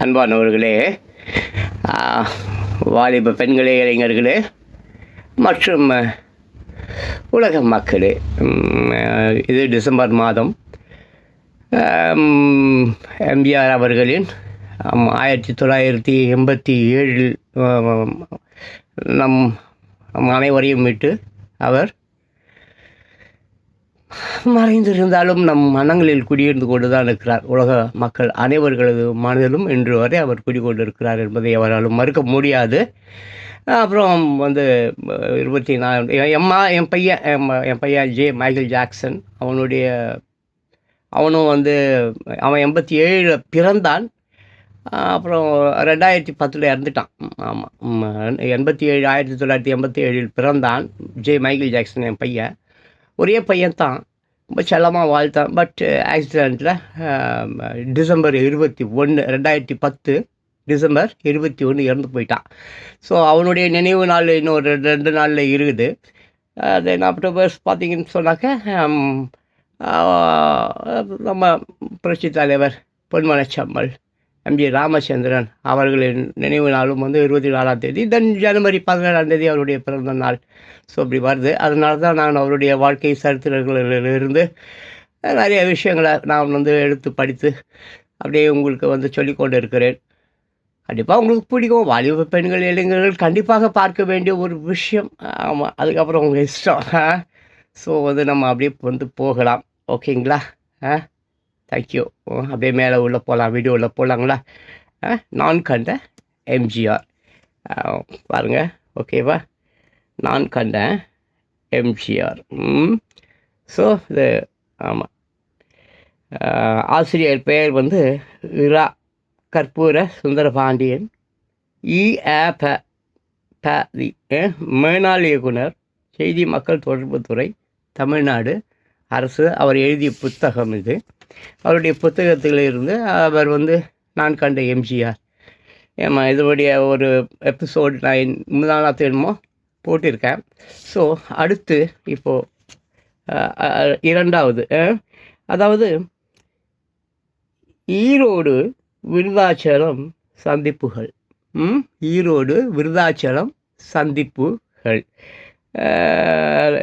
அன்பானவர்களே, வாலிப பெண்களே, இளைஞர்களே மற்றும் உலக மக்களே, இது டிசம்பர் மாதம் எம்ஜிஆர் அவர்களின் 1987 நம் அனைவரையும் விட்டு அவர் மறைந்திருந்தாலும் நம் மனங்களில் குடியிருந்து கொண்டு தான் இருக்கிறார். உலக மக்கள் அனைவர்களது மனதிலும் இன்று வரை அவர் குடிக்கொண்டிருக்கிறார் என்பதை அவராலும் மறுக்க முடியாது. அப்புறம் 24 என் பையன் ஜே மைக்கேல் ஜாக்சன், அவனும் அவன் 87 பிறந்தான். அப்புறம் 2010 இறந்துட்டான். ஆமாம், 1987 பிறந்தான் ஜே மைக்கேல் ஜாக்சன். என் பையன் ஒரே பையன் தான், ரொம்ப செல்லமாக வாழ்த்தான். பட் ஆக்சிடெண்ட்டில் டிசம்பர் 21 2010 டிசம்பர் 21 இறந்து போயிட்டான். ஸோ அவனுடைய நினைவு நாள் இன்னொரு 2 நாளில் இருக்குது. தென் அக்டோபர்ஸ் பார்த்திங்கன்னு சொன்னாக்க நம்ம புரட்சி தலைவர் பொன்மனச்செம்மல் எம்ஜி ராமச்சந்திரன் அவர்களின் நினைவு நாளும் 24ஆம் தேதி. தென் ஜனவரி 17ஆம் தேதி அவருடைய பிறந்த நாள். ஸோ அப்படி வருது. அதனால தான் நான் அவருடைய வாழ்க்கை சரித்திரங்களிலிருந்து நிறைய விஷயங்களை நான் எடுத்து படித்து அப்படியே உங்களுக்கு சொல்லிக்கொண்டு இருக்கிறேன். கண்டிப்பாக உங்களுக்கு பிடிக்கும். வாலிப பெண்கள், இளைஞர்கள் கண்டிப்பாக பார்க்க வேண்டிய ஒரு விஷயம். ஆமாம், அதுக்கப்புறம் உங்கள் இஷ்டம். ஸோ நம்ம அப்படியே போகலாம். ஓகேங்களா? தேங்க்யூ. அப்படியே மேலே உள்ளே போகலாம், வீடியோ உள்ளே போகலாங்களா? நான் கண்ட எம்ஜிஆர் பாருங்கள். ஓகேவா? நான் கண்ட எம்ஜிஆர். ஸோ இது ஆமாம், ஆசிரியர் பெயர் இரா கற்பூர சுந்தரபாண்டியன். மேனாள் இயக்குனர், செய்தி மக்கள் தொடர்புத்துறை, தமிழ்நாடு அரசு. அவர் எழுதிய புத்தகம் இது. அவருடைய புத்தகத்திலிருந்து அவர் நான் கண்ட எம்ஜிஆர். இதனுடைய ஒரு எபிசோடு நான் முதலாவது என்னமோ போட்டிருக்கேன். ஸோ அடுத்து இப்போது இரண்டாவது, அதாவது ஈரோடு விருதாச்சலம் சந்திப்புகள். ஈரோடு விருதாச்சலம் சந்திப்புகள்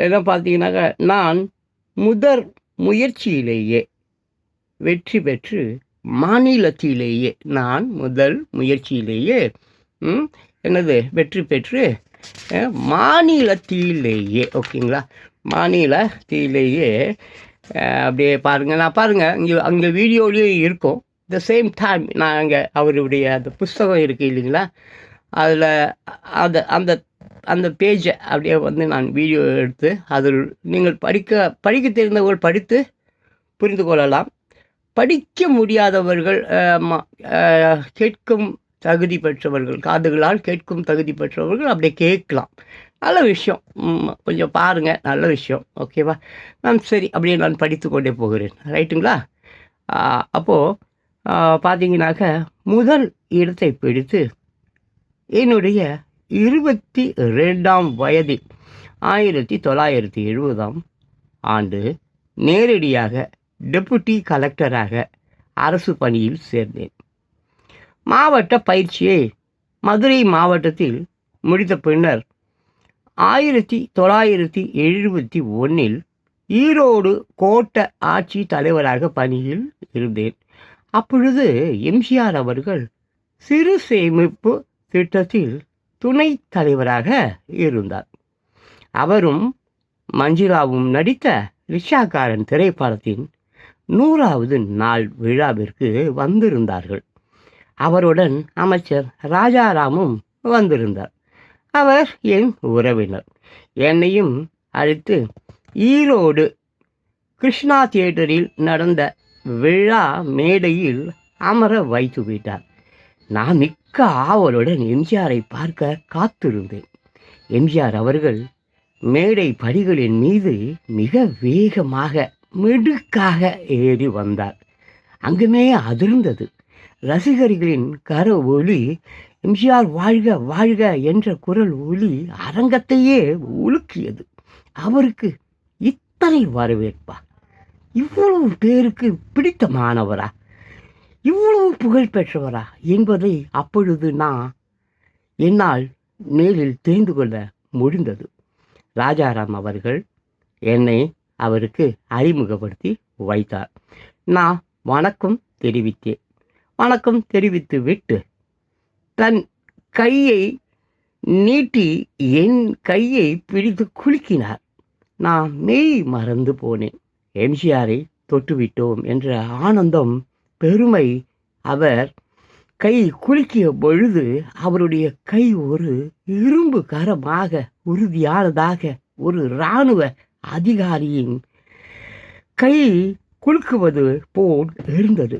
என்ன பார்த்தீங்கன்னாக்கா, நான் முதல் முயற்சியிலேயே வெற்றி பெற்று மாநிலத்திலேயே வெற்றி பெற்று மாநிலத்திலேயே, ஓகேங்களா, மாநிலத்திலேயே அப்படியே பாருங்கள், அங்கே வீடியோலேயும் இருக்கும். த சேம் டைம் நான் அங்கே அவருடைய அந்த புஸ்தகம் இருக்குது இல்லைங்களா, அதில் அந்த பேஜை அப்படியே நான் வீடியோ எடுத்து அதில் நீங்கள் படிக்க தெரிந்தவர்கள் படித்து புரிந்து கொள்ளலாம். படிக்க முடியாதவர்கள், கேட்கும் தகுதி பெற்றவர்கள், காதுகளால் கேட்கும் தகுதி பெற்றவர்கள் அப்படியே கேட்கலாம். நல்ல விஷயம். கொஞ்சம் பாருங்கள், நல்ல விஷயம். ஓகேவா? சரி, அப்படியே நான் படித்து கொண்டே போகிறேன். ரைட்டுங்களா? அப்போது பார்த்தீங்கன்னாக்க, முதல் இடத்தை பிடித்து என்னுடைய 22ஆம் வயதில் 1970ஆம் ஆண்டு நேரடியாக டெபுட்டி கலெக்டராக அரசு பணியில் சேர்ந்தேன். மாவட்ட பயிற்சியை மதுரை மாவட்டத்தில் முடித்த பின்னர் 1971 ஈரோடு கோட்ட ஆட்சி தலைவராக பணியில் இருந்தேன். அப்பொழுது எம்ஜிஆர் அவர்கள் சிறு சேமிப்பு திட்டத்தில் துணைத் தலைவராக இருந்தார். அவரும் மஞ்சுளாவும் நடித்த ரிக்ஷாக்காரன் திரைப்படத்தின் 100வது நாள் விழாவிற்கு வந்திருந்தார்கள். அவருடன் அமைச்சர் ராஜாராமும் வந்திருந்தார். அவர் என் உறவினர். என்னையும் அழைத்து ஈரோடு கிருஷ்ணா தியேட்டரில் நடந்த விழா மேடையில் அமர வைத்து விட்டார். நான் மிக்க ஆவலுடன் எம்ஜிஆரை பார்க்க காத்திருந்தேன். எம்ஜிஆர் அவர்கள் மேடை படிகளின் மீது மிக வேகமாக மிடுக்காக ஏறி வந்தார். அங்குமே அதிர்ந்தது. ரசிகர்களின் கர ஒலி, எம்ஜிஆர் வாழ்க வாழ்க என்ற குரல் ஒலி அரங்கத்தையே உலுக்கியது. அவருக்கு இத்தனை வரவேற்பா? இவ்வளவு பேருக்கு பிடித்தமானவரா? இவ்வளவு புகழ் பெற்றவரா என்பதை அப்பொழுது என்னால் நேரில் தெரிந்து கொள்ள முடிந்தது. ராஜாராம் அவர்கள் என்னை அவருக்கு அறிமுகப்படுத்தி வைத்தார். நான் வணக்கம் தெரிவித்தேன். வணக்கம் தெரிவித்து விட்டு தன் கையை நீட்டி என் கையை பிடித்து குலுக்கினார். நான் மெய் மறந்து போனேன். எம்ஜிஆரை தொட்டுவிட்டோம் என்ற ஆனந்தம், பெருமை. அவர் கை குலுக்கிய பொழுது அவருடைய கை ஒரு இரும்பு கரமாக, உறுதியானதாக, ஒரு இராணுவ அதிகாரியின் கை குலுக்குவது போல் இருந்தது.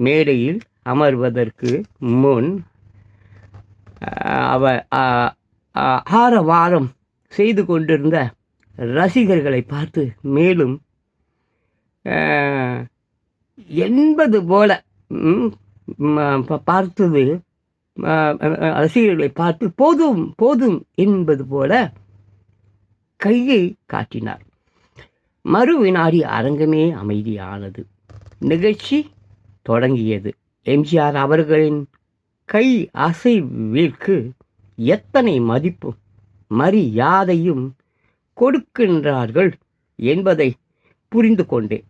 மேடையில் அமர்வதற்கு முன் அவர் ஆரவாரம் செய்து கொண்டிருந்த ரசிகர்களை பார்த்து மேலும் என்பது போல பார்த்தது, ரசிகர்களை பார்த்து போதும் போதும் என்பது போல கையை காட்டினார். மறு வினாடி அரங்கமே அமைதியானது. நிகழ்ச்சி தொடங்கியது. எம்ஜிஆர் அவர்களின் கை அசைவிற்கு எத்தனை மதிப்பும் மரியாதையும் கொடுக்கின்றார்கள் என்பதை புரிந்து கொண்டேன்.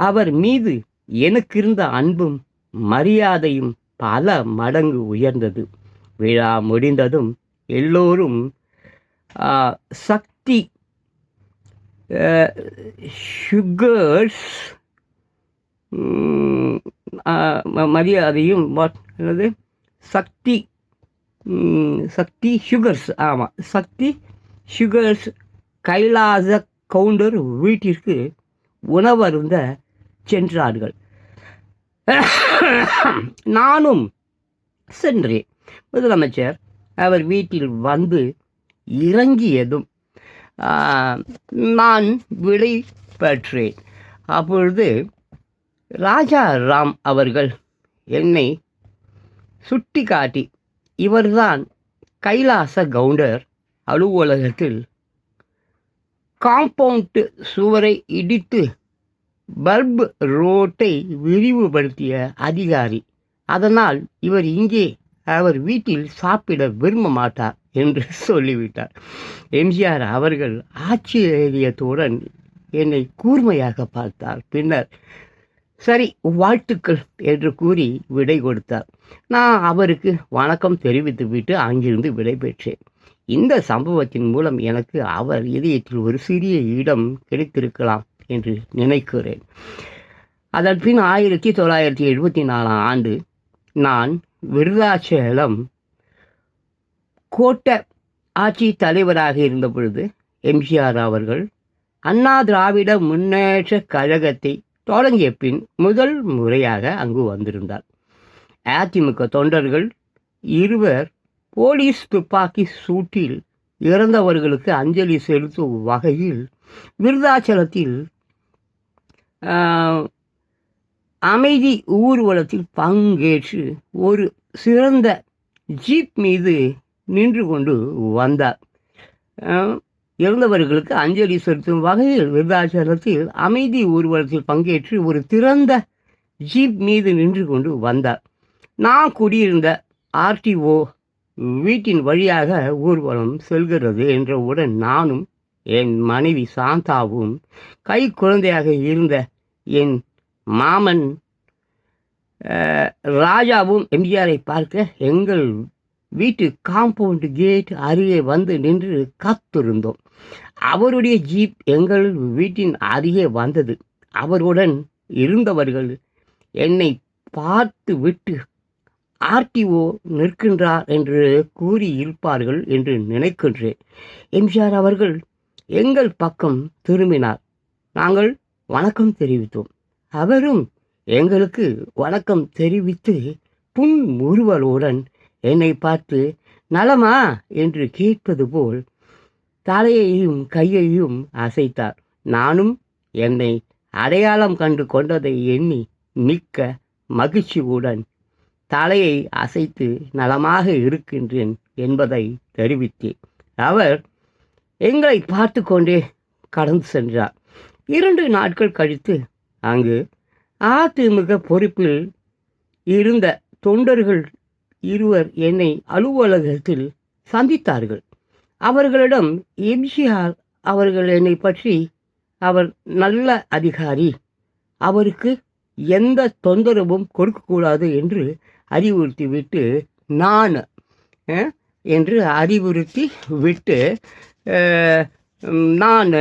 அவர் மீது எனக்கு இருந்த அன்பும் மரியாதையும் பல மடங்கு உயர்ந்தது. விழா முடிந்ததும் எல்லோரும் சக்தி சுகர்ஸ் மரியாதையும் என்னது சக்தி சக்தி சுகர்ஸ் சக்தி சுகர்ஸ் கைலாச கவுண்டர் வீட்டிற்கு உணவருந்த சென்றார்கள். நானும் சென்றேன். முதலமைச்சர் அவர் வீட்டில் வந்து இறங்கியதும் நான் விடை பெற்றேன். அப்பொழுது ராஜாராம் அவர்கள் என்னை சுட்டி காட்டி, இவர்தான் கைலாச கவுண்டர் அலுவலகத்தில் காம்பவுண்ட் சுவரை இடித்து பல்ப் ரோட்டை விரிவுபடுத்திய அதிகாரி. அதனால் இவர் இங்கே அவர் வீட்டில் சாப்பிட விரும்ப மாட்டார் என்று சொல்லிவிட்டார். எம்ஜிஆர் அவர்கள் ஆச்சரியத்துடன் என்னை கூர்மையாக பார்த்தார். பின்னர் சரி, வாழ்த்துக்கள் என்று கூறி விடை கொடுத்தார். நான் அவருக்கு வணக்கம் தெரிவித்துவிட்டு அங்கிருந்து விடை பெற்றேன். இந்த சம்பவத்தின் மூலம் எனக்கு அவர் இதயத்தில் ஒரு சிறிய இடம் கிடைத்திருக்கலாம் என்று நினைக்கிறேன். அதன் பின் 1974 ஆண்டு நான் விருதாச்சலம் கோட்ட ஆட்சி தலைவராக இருந்த பொழுது எம்ஜிஆர் அவர்கள் அண்ணா திராவிட முன்னேற்ற கழகத்தை தொடங்கிய பின் முதல் முறையாக அங்கு வந்திருந்தார். அதிமுக தொண்டர்கள் 2 போலீஸ் துப்பாக்கி சூட்டில் இறந்தவர்களுக்கு அஞ்சலி செலுத்தும் வகையில் விருதாச்சலத்தில் அமைதி ஊர்வலத்தில் பங்கேற்று ஒரு சிறந்த ஜீப் மீது நின்று கொண்டு வந்தார். இறந்தவர்களுக்கு அஞ்சலி செலுத்தும் வகையில் விருதாச்சலத்தில் அமைதி ஊர்வலத்தில் பங்கேற்று ஒரு திறந்த ஜீப் மீது நின்று கொண்டு வந்தார். நான் குடியிருந்த ஆர்டிஓ வீட்டின் வழியாக ஊர்வலம் செல்கிறது என்றவுடன் நானும் என் மனைவி சாந்தாவும் கை குழந்தையாக இருந்த என் மாமன் ராஜாவும் எம்ஜிஆரை பார்க்க எங்கள் வீட்டு காம்பவுண்ட் கேட் அருகே வந்து நின்று காத்திருந்தோம். அவருடைய ஜீப் எங்கள் வீட்டின் அருகே வந்தது. அவருடன் இருந்தவர்கள் என்னை பார்த்து விட்டு ஆர்டிஓ நிற்கின்றார் என்று கூறி இருப்பார்கள் என்று நினைக்கின்றேன். எம்ஜிஆர் அவர்கள் எங்கள் பக்கம் திரும்பினார். நாங்கள் வணக்கம் தெரிவித்தோம். அவரும் எங்களுக்கு வணக்கம் தெரிவித்து புன்முறுவலுடன் என்னை பார்த்து நலமா என்று கேட்பது போல் தலையையும் கையையும் அசைத்தார். நானும் என்னை அடையாளம் கண்டு கொண்டதை எண்ணி மிக்க மகிழ்ச்சியுடன் தலையை அசைத்து நலமாக இருக்கின்றேன் என்பதை தெரிவித்தேன். அவர் எங்களை பார்த்து கொண்டே கடந்து சென்றார். 2 நாட்கள் கழித்து அங்கு அதிமுக பொறுப்பில் இருந்த தொண்டர்கள் இருவர் என்னை அலுவலகத்தில் சந்தித்தார்கள். அவர்களிடம் எம்ஜிஆர் அவர்கள் என்னை பற்றி, அவர் நல்ல அதிகாரி, அவருக்கு எந்த தொந்தரவும் கொடுக்கக்கூடாது என்று அறிவுறுத்திவிட்டு நான் என்று அறிவுறுத்தி விட்டு நான்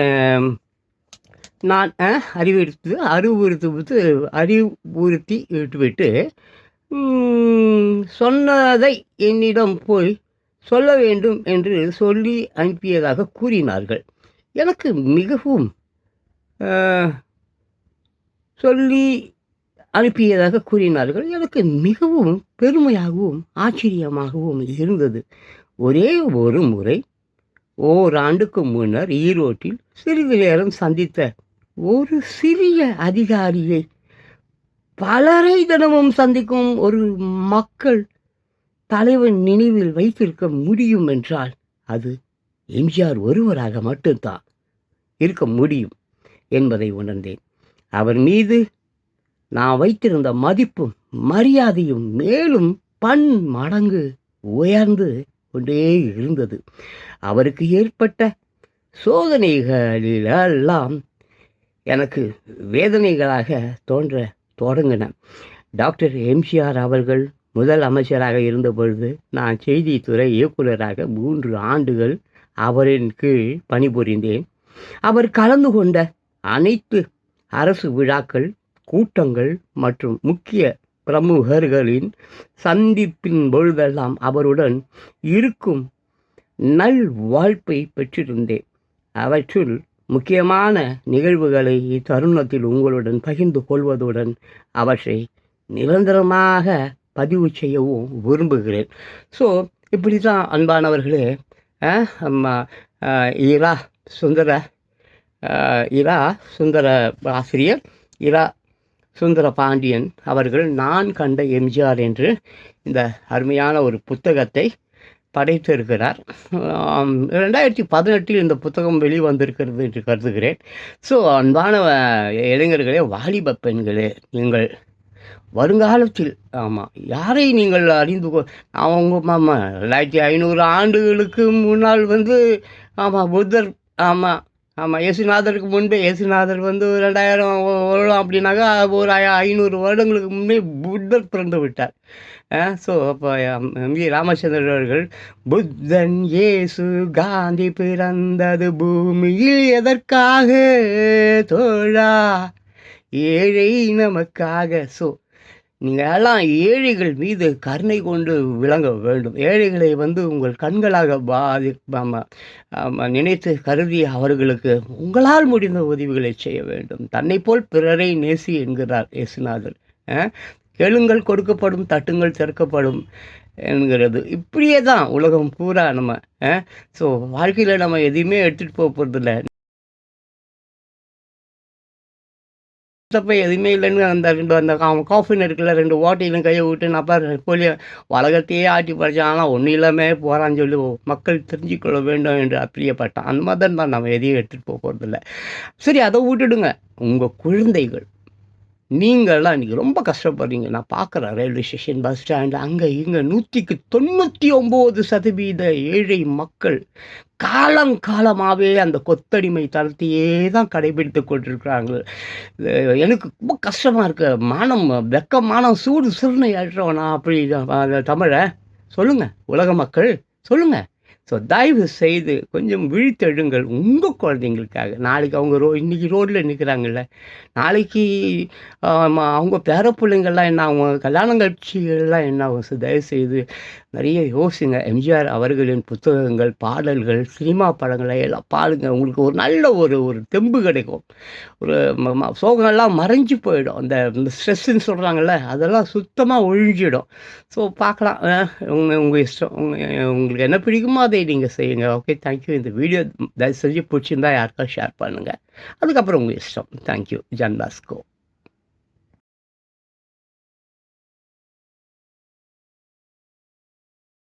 நான் அறிவுறுத்தி விட்டுவிட்டு சொன்னதை என்னிடம் போய் சொல்ல வேண்டும் என்று சொல்லி அனுப்பியதாக கூறினார்கள். எனக்கு மிகவும் சொல்லி அனுப்பியதாக கூறினார்கள். எனக்கு மிகவும் பெருமையாகவும் ஆச்சரியமாகவும் இருந்தது. ஒரே ஒரு முறை ஓராண்டுக்கு முன்னர் ஈரோட்டில் சிறிது நேரம் சந்தித்த ஒரு சிறிய அதிகாரியை பலரை தினமும் சந்திக்கும் ஒரு மக்கள் தலைவன் நினைவில் வைத்திருக்க முடியும் என்றால் அது எம்ஜிஆர் ஒருவராக மட்டும்தான் இருக்க முடியும் என்பதை உணர்ந்தேன். அவர் மீது நான் வைத்திருந்த மதிப்பும் மரியாதையும் மேலும் பன்மடங்கு உயர்ந்து கொண்டே இருந்தது. அவருக்கு ஏற்பட்ட சோதனைகளிலெல்லாம் எனக்கு வேதனைகளாக தோன்ற தொடங்கின. டாக்டர் எம்ஜிஆர் அவர்கள் முதல் அமைச்சராக இருந்தபொழுது நான் செய்தித்துறை இயக்குநராக 3 ஆண்டுகள் அவரின் கீழ் பணிபுரிந்தேன். அவர் கலந்து கொண்ட அனைத்து அரசு விழாக்கள், கூட்டங்கள் மற்றும் முக்கிய பிரமுகர்களின் சந்திப்பின் பொழுதெல்லாம் அவருடன் இருக்கும் நல் வாய்ப்பை பெற்றிருந்தேன். அவற்றுள் முக்கியமான நிகழ்வுகளை இத்தருணத்தில் உங்களுடன் பகிர்ந்து கொள்வதுடன் அவற்றை நிரந்தரமாக பதிவு செய்யவும் விரும்புகிறேன். ஸோ இப்படி தான் அன்பானவர்களே, இரா சுந்தர ஆசிரியர் இரா சுந்தர பாண்டியன் அவர்கள் நான் கண்ட எம்ஜிஆர் என்று இந்த அருமையான ஒரு புத்தகத்தை படைத்திருக்கிறார். 2018 இந்த புத்தகம் வெளிவந்திருக்கிறது என்று கருதுகிறேன். ஸோ அன்பான இளைஞர்களே, வாலிப பெண்களே, நீங்கள் வருங்காலத்தில் யாரை நீங்கள் அறிந்து அவங்க 2500 ஆண்டுகளுக்கு முன்னால் புத்தர் இயேசுநாதருக்கு முன்பே, இயேசுநாதர் 2000 வருடம் அப்படின்னாக்கா ஒரு 500 வருடங்களுக்கு முன்பே புத்தர் பிறந்து விட்டார். ஸோ அப்போ எம்ஜி ராமச்சந்திரன் அவர்கள் புத்தன் இயேசு காந்தி பிறந்தது பூமியில் எதற்காக தோழா, ஏழை நமக்காக. ஸோ நீங்கள் எல்லாம் ஏழைகள் மீது கருணை கொண்டு விளங்க வேண்டும். ஏழைகளை உங்கள் கண்களாக நினைத்து கருதி அவர்களுக்கு உங்களால் முடிந்த உதவிகளை செய்ய வேண்டும். தன்னை போல் பிறரை நேசி என்கிறார் இயேசுநாதர். கேளுங்கள் கொடுக்கப்படும், தட்டுங்கள் திறக்கப்படும் என்கிறது. இப்படியே தான் உலகம் பூரா நம்ம. ஸோ வாழ்க்கையில் நம்ம எதையுமே எடுத்துகிட்டு போக போகிறதில்ல. தப்ப எதுவுமே இல்லைன்னு அந்த காஃபின் இருக்குல்ல, 2 ஓட்டையிலும் கையை விட்டு நான் போலி உலகத்தையே ஆட்டி படைச்சான், ஆனால் ஒன்றும் இல்லாமல் போகிறான்னு சொல்லி மக்கள் தெரிஞ்சுக்கொள்ள வேண்டும் என்று பிரியப்பட்டான். அந்த மாதிரி தான் நம்ம எதையும் எடுத்துகிட்டு போக போகிறதில்ல. சரி, அதை விட்டுடுங்க. உங்கள் குழந்தைகள், நீங்கள்லாம் இன்றைக்கி ரொம்ப கஷ்டப்படுறீங்க. நான் பார்க்குறேன் ரயில்வே ஸ்டேஷன், பஸ் ஸ்டாண்டு, அங்கே இங்கே 99% ஏழை மக்கள் காலங்காலமாகவே அந்த கொத்தடிமை தரத்தையே தான் கடைபிடித்து கொண்டிருக்கிறாங்க. எனக்கு ரொம்ப கஷ்டமாக இருக்கு. மானம், வெக்கம், மானம், சூடு சிறுனை ஆடுறவனா அப்படி தமிழை சொல்லுங்கள், உலக மக்கள் சொல்லுங்கள். ஸோ தயவு செய்து கொஞ்சம் விழித்தெழுங்கள் உங்கள் குழந்தைங்களுக்காக. நாளைக்கு அவங்க இன்றைக்கி ரோட்டில் நிற்கிறாங்கல்ல, நாளைக்கு அவங்க பேர பிள்ளைங்கள்லாம் என்ன ஆகும், கல்யாணம் காட்சிகள்லாம் என்ன ஆகும். ஸோ தயவுசெய்து நிறைய யோசிங்க. எம்ஜிஆர் அவர்களின் புத்தகங்கள், பாடல்கள், சினிமா படங்களை எல்லாம் பாருங்கள். உங்களுக்கு ஒரு நல்ல ஒரு தெம்பு கிடைக்கும். ஒரு சோகங்கள்லாம் மறைஞ்சு போயிடும். அந்த ஸ்ட்ரெஸ்ஸுன்னு சொல்கிறாங்கல்ல, அதெல்லாம் சுத்தமாக ஒழிஞ்சிடும். ஸோ பார்க்கலாம். உங்கள் இஷ்டம். உங்களுக்கு என்ன பிடிக்குமோ அதை நீங்கள் செய்யுங்க. Okay, thank you. இந்த வீடியோ தயவு செஞ்சு பிடிச்சிருந்தா யாருக்கா ஷேர் பண்ணுங்கள். அதுக்கப்புறம் உங்கள் இஷ்டம். தேங்க்யூ. John Bosco.